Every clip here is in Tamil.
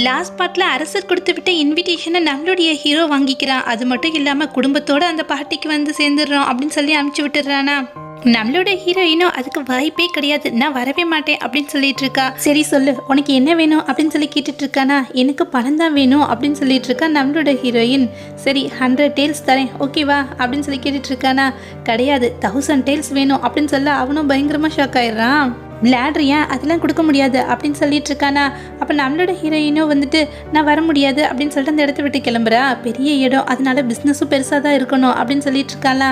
லாஸ்ட் பார்ட்டில் அரசர் கொடுத்து விட்ட இன்விடேஷனை நம்மளுடைய ஹீரோ வாங்கிக்கிறான். அது மட்டும் இல்லாமல் குடும்பத்தோடு அந்த பார்ட்டிக்கு வந்து சேர்ந்துடுறோம் அப்படின்னு சொல்லி அனுப்பிச்சி விட்டுடுறானா. நம்மளோட ஹீரோயினும் அதுக்கு வாய்ப்பே கிடையாது, நான் வரவே மாட்டேன் அப்படின்னு சொல்லிட்டு இருக்கா. சரி சொல்லு, உனக்கு என்ன வேணும் அப்படின்னு சொல்லி கேட்டுட்டு இருக்கானா. எனக்கு பணம் தான் வேணும் அப்படின்னு சொல்லிட்டு இருக்கா நம்மளோட ஹீரோயின். சரி 100 டேல்ஸ் தரேன் ஓகேவா அப்படின்னு சொல்லி கேட்டுட்டு இருக்கானா. கிடையாது 1000 டேல்ஸ் வேணும் அப்படின்னு சொல்ல அவனும் பயங்கரமாக ஷாக் ஆயிடுறான். விளையாடுறியா, அதெல்லாம் கொடுக்க முடியாது அப்படின்னு சொல்லிட்டு இருக்கானா. அப்போ நம்மளோட ஹீரோயினும் வந்துட்டு நான் வர முடியாது அப்படின்னு சொல்லிட்டு அந்த இடத்த விட்டு கிளம்புறா. பெரிய இடம், அதனால பிஸ்னஸும் பெருசாக தான் இருக்கணும் அப்படின்னு சொல்லிட்டு இருக்காளா.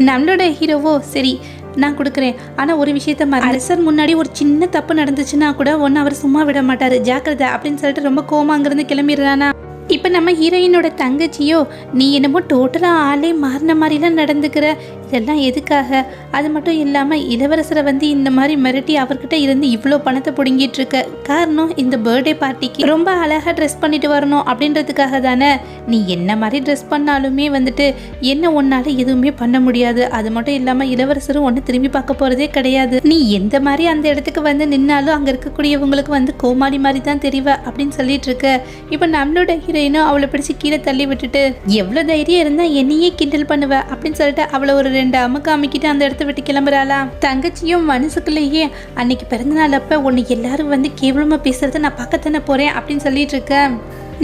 நம்மளோட ஹீரோவோ சரி நான் கொடுக்குறேன், ஆனால் ஒரு விஷயத்த அரசர் முன்னாடி ஒரு சின்ன தப்பு நடந்துச்சுன்னா கூட ஒன்று அவர் சும்மா விட மாட்டார், ஜாக்கிரதை அப்படின்னு சொல்லிட்டு ரொம்ப கோவமா அங்கேருந்து கிளம்பிடுறானா. இப்போ நம்ம ஹீரோயினோட தங்கச்சியோ நீ என்னமோ டோட்டலாக ஆளே மாறின மாதிரிலாம் நடந்துக்கிற, இதெல்லாம் எதுக்காக? அது மட்டும் இல்லாமல் இளவரசரை வந்து இந்த மாதிரி மிரட்டி அவர்கிட்ட இருந்து இவ்வளோ பணத்தை பிடுங்கிட்டு இருக்க காரணம் இந்த பர்த்டே பார்ட்டிக்கு ரொம்ப அழகாக ட்ரெஸ் பண்ணிட்டு வரணும் அப்படின்றதுக்காக தானே. நீ என்ன மாதிரி ட்ரெஸ் பண்ணாலுமே வந்துட்டு என்ன ஒன்றால் எதுவுமே பண்ண முடியாது. அது மட்டும் இல்லாமல் இளவரசரும் ஒன்று திரும்பி பார்க்க போகிறதே கிடையாது. நீ எந்த மாதிரி அந்த இடத்துக்கு வந்து நின்னாலும் அங்கே இருக்கக்கூடியவங்களுக்கு வந்து கோமாளி மாதிரி தான் தெரிவ அப்படின்னு சொல்லிட்டு இருக்க. இப்போ நம்மளோட ஹீரோயினும் அவளை பிடிச்சி கீழே தள்ளி விட்டுட்டு எவ்வளோ தைரியம் இருந்தால் என்னையே கிண்டல் பண்ணுவ அப்படின்னு சொல்லிட்டு அவளை ஒரு 2 அமுக்கு அமுக்கிட்டு அந்த இடத்த விட்டு கிளம்புறாளா. தங்கச்சியும் மனசுக்குள்ளேயே அன்னைக்கு பிறந்தநாள் அப்ப உன்னை எல்லாரும் வந்து கேவலமா பேசுறத நான் பார்க்கத்தானே போறேன் அப்படின்னு சொல்லிட்டு இருக்கேன்.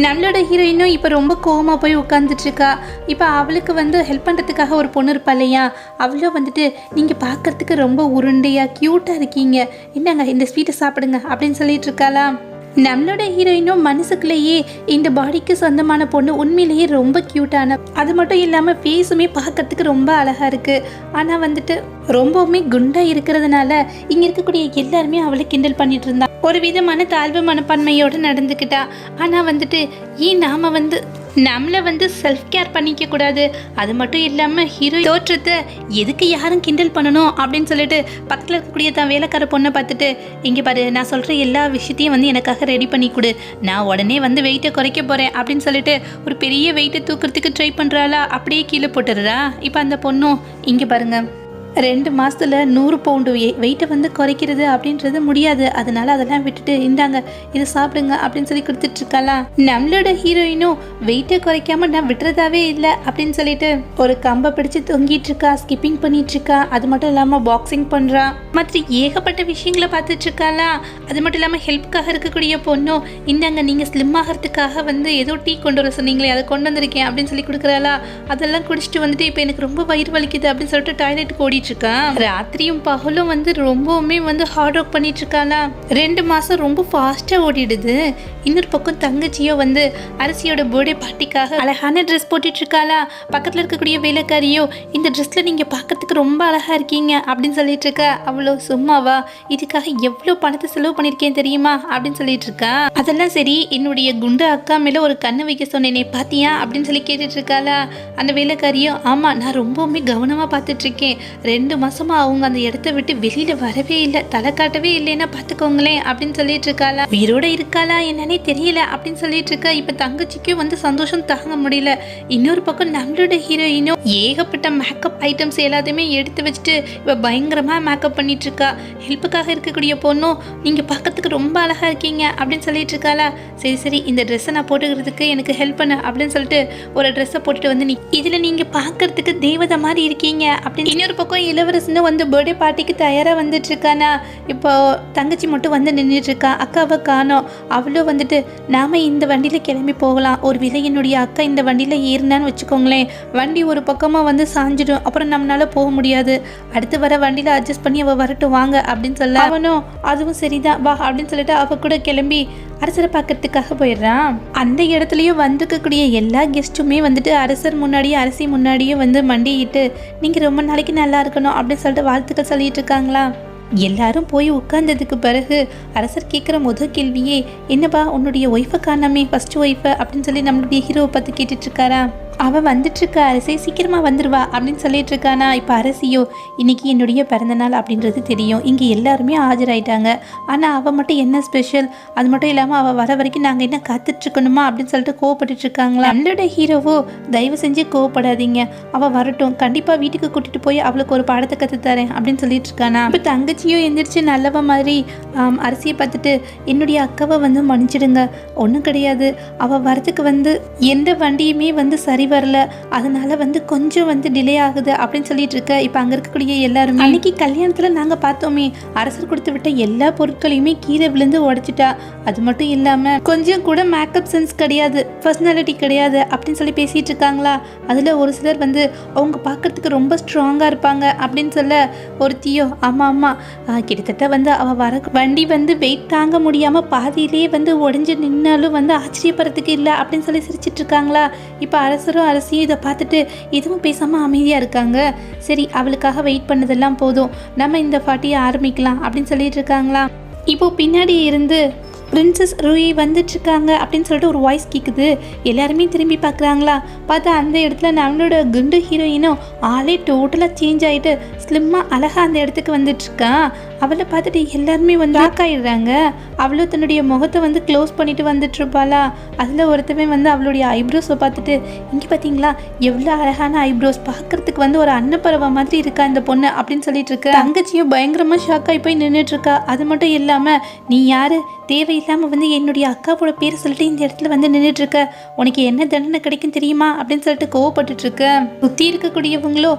நம்மளோட ஹீரோயினும் இப்போ ரொம்ப கோவமாக போய் உட்காந்துட்டு இருக்கா. இப்போ அவளுக்கு வந்து ஹெல்ப் பண்ணுறதுக்காக ஒரு பொண்ணு இருப்பா இல்லையா, அவளும் வந்துட்டு நீங்கள் பார்க்கறதுக்கு ரொம்ப உருண்டையாக க்யூட்டாக இருக்கீங்க, என்னங்க இந்த ஸ்வீட்டை சாப்பிடுங்க அப்படின்னு சொல்லிட்டு இருக்காளா. நம்மளோட ஹீரோயினும் மனசுக்குள்ளேயே இந்த பாடிக்கு சொந்தமான பொண்ணு உண்மையிலேயே ரொம்ப க்யூட்டான, அது மட்டும் இல்லாமல் ஃபேஸுமே பார்க்கறதுக்கு ரொம்ப அழகாக இருக்குது. ஆனால் வந்துட்டு ரொம்பவுமே குண்டாக இருக்கிறதுனால இங்கே இருக்கக்கூடிய எல்லாருமே அவளை கிண்டல் பண்ணிட்டு இருந்தா. ஒரு விதமான தாழ்வு மனப்பான்மையோடு நடந்துக்கிட்டா. ஆனால் வந்துட்டு ஏன் நாம் வந்து நம்மளை வந்து செல்ஃப் கேர் பண்ணிக்க கூடாது, அது மட்டும் இல்லாமல் ஹீரோ தோற்றத்தை எதுக்கு யாரும் கிண்டல் பண்ணணும் அப்படின்னு சொல்லிட்டு பக்கத்தில் இருக்கக்கூடிய தான் வேலைக்கார பொண்ணை பார்த்துட்டு இங்கே பாரு நான் சொல்கிற எல்லா விஷயத்தையும் வந்து எனக்காக ரெடி பண்ணி கொடு, நான் உடனே வந்து வெயிட்டை குறைக்க போகிறேன் அப்படின்னு சொல்லிட்டு ஒரு பெரிய வெயிட்டை தூக்கிறதுக்கு ட்ரை பண்ணுறாளா. அப்படியே கீழே போட்டுடுறா. இப்போ அந்த பொண்ணும் இங்கே பாருங்க 2 மாதத்தில் 100 பவுண்டு வெயிட்டை வந்து குறைக்கிறது அப்படின்றது முடியாது, அதனால அதெல்லாம் விட்டுட்டு இந்தாங்க இதை சாப்பிடுங்க அப்படின்னு சொல்லி கொடுத்துட்ருக்காளா. நம்மளோட ஹீரோயினும் வெயிட்டை குறைக்காம நான் விட்டுறதாவே இல்லை அப்படின்னு சொல்லிட்டு ஒரு கம்பை பிடிச்சி தொங்கிட்டு இருக்கா, ஸ்கிப்பிங் பண்ணிட்டு இருக்கா. அது மட்டும் இல்லாமல் பாக்ஸிங் பண்ணுறா, மற்ற ஏகப்பட்ட விஷயங்களை பார்த்துட்டு இருக்காளா. அது மட்டும் இல்லாமல் ஹெல்ப்புக்காக இருக்கக்கூடிய பொண்ணும் இந்தாங்க நீங்கள் ஸ்லிம் ஆகிறதுக்காக வந்து ஏதோ டீ கொண்டு வர சொன்னீங்களே அதை கொண்டு வந்திருக்கேன் அப்படின்னு சொல்லி கொடுக்குறாளா. அதெல்லாம் குடிச்சிட்டு வந்துட்டு இப்போ எனக்கு ரொம்ப வயிறு வலிக்குது அப்படின்னு சொல்லிட்டு டாய்லெட்டுக்கு ஓடி இருக்கா. ராத்திரியும் பகலும் வந்து ரொம்பவுமே வந்து ஹார்ட் ஒர்க் பண்ணிட்டு இருக்காளா. 2 மாசம் ரொம்ப ஃபாஸ்டா ஓடிடுது. இன்னொரு பக்கம் தங்கச்சியோ வந்து அரசியோட பர்த்டே பார்ட்டிக்காக அழகான ட்ரெஸ் போட்டுட்டு இருக்காளா. பக்கத்துல இருக்கக்கூடிய வேலைக்காரியோ இந்த ட்ரெஸ்ல நீங்க பார்க்கறதுக்கு ரொம்ப அழகா இருக்கீங்க அப்படின்னு சொல்லிட்டு இருக்கா. அவ்வளோ சும்மாவா, இதுக்காக எவ்வளோ பணத்தை செலவு பண்ணிருக்கேன் தெரியுமா அப்படின்னு சொல்லிட்டு இருக்கா. அதெல்லாம் சரி, என்னுடைய குண்டு அக்கா மேல ஒரு கண்ணு வைக்க சொன்னேனே பாத்தியா அப்படின்னு சொல்லி கேட்டுட்டு இருக்காளா. அந்த வேலைக்காரியோ ஆமா நான் ரொம்பவுமே கவனமா பார்த்துட்டு இருக்கேன், 2 மாசமா அவங்க அந்த இடத்த விட்டு வெளியில வரவே இல்லை, தலை காட்டவே இல்லைன்னா பாத்துக்கோங்களேன் அப்படின்னு சொல்லிட்டு இருக்காளா. உயிரோட இருக்காளா என்னன்னே தெரியல அப்படின்னு சொல்லிட்டு இருக்கா. இப்ப தங்கச்சிக்கும் வந்து சந்தோஷம் தாங்க முடியல. இன்னொரு பக்கம் நம்மளோட ஹீரோயினும் ஏகப்பட்ட மேக்கப் ஐட்டம்ஸ் எல்லாத்தையுமே எடுத்து வச்சுட்டு இவ பயங்கரமா மேக்கப் பண்ணிட்டு இருக்கா. ஹெல்ப்புக்காக இருக்கக்கூடிய பொண்ணும் நீங்க பார்க்கறதுக்கு ரொம்ப அழகா இருக்கீங்க அப்படின்னு சொல்லிட்டு இருக்காளா. சரி சரி இந்த ட்ரெஸ்ஸை நான் போட்டுக்கிறதுக்கு எனக்கு ஹெல்ப் பண்ணு அப்படின்னு சொல்லிட்டு ஒரு ட்ரெஸ்ஸை போட்டுட்டு வந்து இதுல நீங்க பார்க்கறதுக்கு தேவதை மாதிரி இருக்கீங்க அப்படின்னு. இன்னொரு பக்கம் இளவரசனும் வந்து பர்த்டே பார்ட்டிக்கு தயாராக வந்துட்டு இருக்கானா. இப்போ தங்கச்சி மட்டும் வந்து நின்றுட்டு இருக்கா. அக்காவை காணோம். அவளும் வந்துட்டு நாம இந்த வண்டியில் கிளம்பி போகலாம், ஒரு விலை என்னுடைய அக்கா இந்த வண்டியில் ஏறினான்னு வச்சுக்கோங்களேன், வண்டி ஒரு பக்கமாக வந்து சாஞ்சிடும், அப்புறம் நம்மளால போக முடியாது, அடுத்து வர வண்டியில் அட்ஜஸ்ட் பண்ணி அவள் வரட்டும் வாங்க அப்படின்னு சொல்ல அவனும் அதுவும் சரிதான் வா அப்படின்னு சொல்லிட்டு அவ கூட கிளம்பி அரசரை பார்க்கறதுக்காக போயிடுறான். அந்த இடத்துலையும் வந்துக்கக்கூடிய எல்லா கெஸ்ட்டுமே வந்துட்டு அரசர் முன்னாடியும் அரசி முன்னாடியும் வந்து மண்டிட்டு நீங்கள் ரொம்ப நாளைக்கு நல்லா இருக்கணும் அப்படின்னு சொல்லிட்டு வாழ்த்துக்கள் சொல்லிட்டு இருக்காங்களா. எல்லாரும் போய் உட்கார்ந்ததுக்கு பிறகு அரசர் கேட்குற முதல் கேள்வியே என்னப்பா உன்னுடைய ஒய்ஃபை காணாமே, ஃபர்ஸ்ட் ஒய்ஃபை அப்படின்னு சொல்லி நம்மளுடைய ஹீரோவை பார்த்து கேட்டுட்டு இருக்காரா. அவள் வந்துட்டுருக்கா அரசே, சீக்கிரமாக வந்துடுவா அப்படின்னு சொல்லிட்டு இருக்கானா. இப்போ அரசியோ இன்னைக்கு என்னுடைய பிறந்தநாள் அப்படின்றது தெரியும், இங்கே எல்லாருமே ஆஜராயிட்டாங்க, ஆனால் அவள் மட்டும் என்ன ஸ்பெஷல், அது மட்டும் இல்லாமல் அவள் வர வரைக்கும் நாங்கள் என்ன காத்துட்ருக்கணுமா அப்படின்னு சொல்லிட்டு கோவப்பட்டு இருக்காங்களா. நம்மளோட ஹீரோவோ தயவு செஞ்சு கோவப்படாதீங்க, அவள் வரட்டும், கண்டிப்பாக வீட்டுக்கு கூட்டிகிட்டு போய் அவளுக்கு ஒரு பாடத்தை கற்றுத்தரேன் அப்படின்னு சொல்லிட்டு இருக்கானா. இப்போ தங்கச்சியோ எந்திரிச்சு நல்லவ மாதிரி அரசியை பார்த்துட்டு என்னுடைய அக்காவை வந்து மன்னிச்சிடுங்க, ஒன்றும் கிடையாது, அவள் வரத்துக்கு வந்து எந்த வண்டியுமே வந்து சரி வரல, அதனால வந்து கொஞ்சம் வந்து டிலே ஆகுது அப்படின்னு சொல்லிட்டு இருக்க. இப்போ அங்கே இருக்கக்கூடிய எல்லாருமே அன்னைக்கு கல்யாணத்தில் நாங்கள் பார்த்தோமே அரசர் கொடுத்து விட்ட எல்லா பொருட்களையுமே கீழே விழுந்து உடைச்சிட்டா, அது மட்டும் இல்லாமல் கொஞ்சம் கூட மேக்கப் சென்ஸ் கிடையாது, பர்சனாலிட்டி கிடையாது அப்படின்னு சொல்லி பேசிகிட்டு இருக்காங்களா. அதில் ஒரு சிலர் வந்து அவங்க பார்க்கறதுக்கு ரொம்ப ஸ்ட்ராங்காக இருப்பாங்க அப்படின்னு சொல்ல ஒருத்தியோ ஆமாம் ஆமாம் கிட்டத்தட்ட வந்து அவள் வர வண்டி வந்து வெயிட் தாங்க முடியாமல் பாதியிலே வந்து உடஞ்சி நின்னாலும் வந்து ஆச்சரியப்படுறதுக்கு இல்லை அப்படின்னு சொல்லி சிரிச்சிட்டு இருக்காங்களா. இப்போ அரசரும் அரசியும் இதை பார்த்துட்டு எதுவும் பேசாமல் அமைதியாக இருக்காங்க. சரி, அவளுக்காக வெயிட் பண்ணதெல்லாம் போதும், நம்ம இந்த பார்ட்டியை ஆரம்பிக்கலாம் அப்படின்னு சொல்லிட்டு இருக்காங்களா. இப்போது பின்னாடி இருந்து பிரின்சஸ் ரூயி வந்துட்டுருக்காங்க அப்படின்னு சொல்லிட்டு ஒரு வாய்ஸ் கேட்குது. எல்லாருமே திரும்பி பார்க்குறாங்களா. பார்த்தா அந்த இடத்துல நம்மளோட குண்டு ஹீரோயினும் ஆளே டோட்டலாக சேஞ்ச் ஆகிட்டு ஸ்லிம்மாக அழகாக அந்த இடத்துக்கு வந்துட்டுருக்கான். அவளை பார்த்துட்டு எல்லாருமே வந்து ஷாக் ஆகிடுறாங்க. அவளும் தன்னுடைய முகத்தை வந்து க்ளோஸ் பண்ணிட்டு வந்துட்டுருப்பாளா. அதில் ஒருத்தவன் வந்து அவளுடைய ஐப்ரோஸை பார்த்துட்டு இங்கே பார்த்தீங்களா எவ்வளோ அழகான ஐப்ரோஸ், பார்க்குறதுக்கு வந்து ஒரு அன்னப்பறவை மாதிரி இருக்கா இந்த பொண்ணு அப்படின்னு சொல்லிட்டு இருக்க. தங்கச்சியும் பயங்கரமாக ஷாக் ஆகி போய் நின்றுட்டுருக்கா. அது மட்டும் இல்லாமல் நீ யார், தேவையில்லாமல் வந்து என்னுடைய அக்காவோட பேரை சொல்லிட்டு இந்த இடத்துல வந்து நின்றுட்டுருக்க, உனக்கு என்ன தண்டனை கிடைக்கும் தெரியுமா அப்படின்னு சொல்லிட்டு கோவப்பட்டுட்ருக்க. சுற்றி இருக்கக்கூடியவங்களோ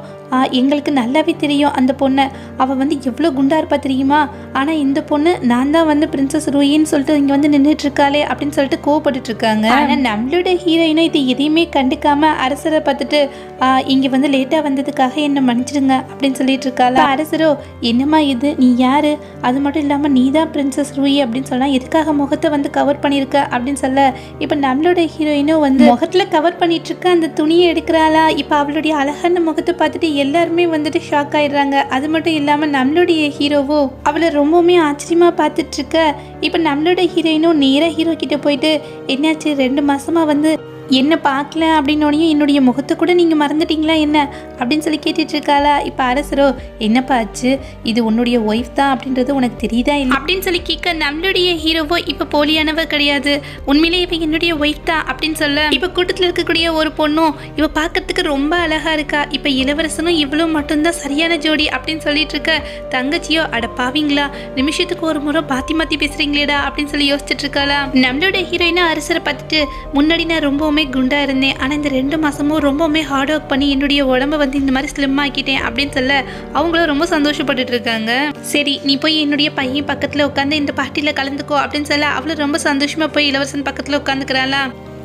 எங்களுக்கு நல்லாவே தெரியும் அந்த பொண்ணை, அவள் வந்து எவ்வளோ குண்டா இருப்பா தெரியுமா, ஆனால் இந்த பொண்ணு நான் தான் வந்து பிரின்சஸ் ரூயின்னு சொல்லிட்டு இங்கே வந்து நின்றுட்டுருக்காளே அப்படின்னு சொல்லிட்டு கோவப்பட்டுட்ருக்காங்க. ஆனால் நம்மளோட ஹீரோயினும் இது எதையுமே கண்டுக்காமல் அரசரை பார்த்துட்டு இங்கே வந்து லேட்டாக வந்ததுக்காக என்னை மன்னிச்சிடுங்க அப்படின்னு சொல்லிட்டு இருக்காளா. அரசரோ என்னம்மா இது, நீ யார், அது மட்டும் இல்லாமல் நீ தான் பிரின்சஸ் ரூயி அப்படின்னு சொன்னால் எதுக்காக முகத்தை வந்து கவர் பண்ணியிருக்க அப்படின்னு சொல்ல, இப்போ நம்மளோட ஹீரோயினும் வந்து முகத்தில் கவர் பண்ணிட்டு இருக்க அந்த துணியை எடுக்கிறாளா. இப்போ அவளுடைய அழகான முகத்தை பார்த்துட்டு எல்லாருமே வந்துட்டு ஷாக் ஆயிடுறாங்க. அது மட்டும் இல்லாமல் நம்மளுடைய ஹீரோவோ அவளை ரொம்பவுமே ஆச்சரியமாக பார்த்துட்டு இருக்க. இப்போ நம்மளோட ஹீரோயினும் நேராக ஹீரோ கிட்ட போயிட்டு என்னாச்சு 2 மாசமா வந்து என்ன பார்க்கல அப்படின்னோடனே என்னுடைய முகத்தை கூட நீங்கள் மறந்துட்டீங்களா என்ன அப்படின்னு சொல்லி கேட்டுட்டு இருக்காளா. இப்போ அரசரோ என்னப்பா ஆச்சு, இது உன்னுடைய ஒய்ஃப் தான் அப்படின்றது உனக்கு தெரியுதா இல்லை அப்படின்னு சொல்லி கேட்க, நம்மளுடைய ஹீரோவோ இப்போ போலியானவ கிடையாது, உண்மையிலேயே இப்போ என்னுடைய ஒய்ஃப் தான் அப்படின்னு சொல்ல, இப்போ கூட்டத்தில் இருக்கக்கூடிய ஒரு பொண்ணும் இவ பார்க்கறதுக்கு ரொம்ப அழகா இருக்கா, இப்போ இளவரசனும் இவ்வளோ மட்டும்தான் சரியான ஜோடி அப்படின்னு சொல்லிட்டு இருக்க. தங்கச்சியோ அட பாவீங்களா, நிமிஷத்துக்கு ஒரு முறை பாத்தி மாத்தி பேசுறீங்களேடா அப்படின்னு சொல்லி யோசிச்சுட்டு இருக்காளா. நம்மளோட ஹீரோயினா அரசரை பார்த்துட்டு முன்னாடி நான் ரொம்பவுமே குண்டா இருந்தேன், ஆனால் இந்த 2 மாசமும் ரொம்பவுமே ஹார்ட் ஒர்க் பண்ணி என்னுடைய உடம்ப வந்து இந்த மாதிரி ஸ்லிம் ஆக்கிட்டேன் அப்படின்னு சொல்ல அவங்களும் ரொம்ப சந்தோஷப்பட்டுட்டு இருக்காங்க. சரி, நீ போய் என்னுடைய பையன் பக்கத்தில் உட்காந்து இந்த பார்ட்டியில் கலந்துக்கோ அப்படின்னு சொல்ல அவளும் ரொம்ப சந்தோஷமா போய் இளவரசன் பக்கத்தில் உட்காந்துக்கிறாளா.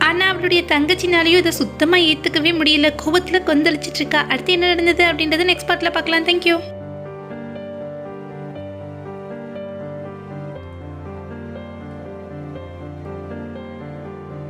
ஆனால் அவளுடைய தங்கச்சினாலையும் இதை சுத்தமாக ஏற்றுக்கவே முடியல, கோபத்தில் கொந்தளிச்சிட்டு இருக்கா. அடுத்து என்ன நடந்தது அப்படின்றத நெக்ஸ்ட் பார்ட்டில் பார்க்கலாம். தேங்க்யூ.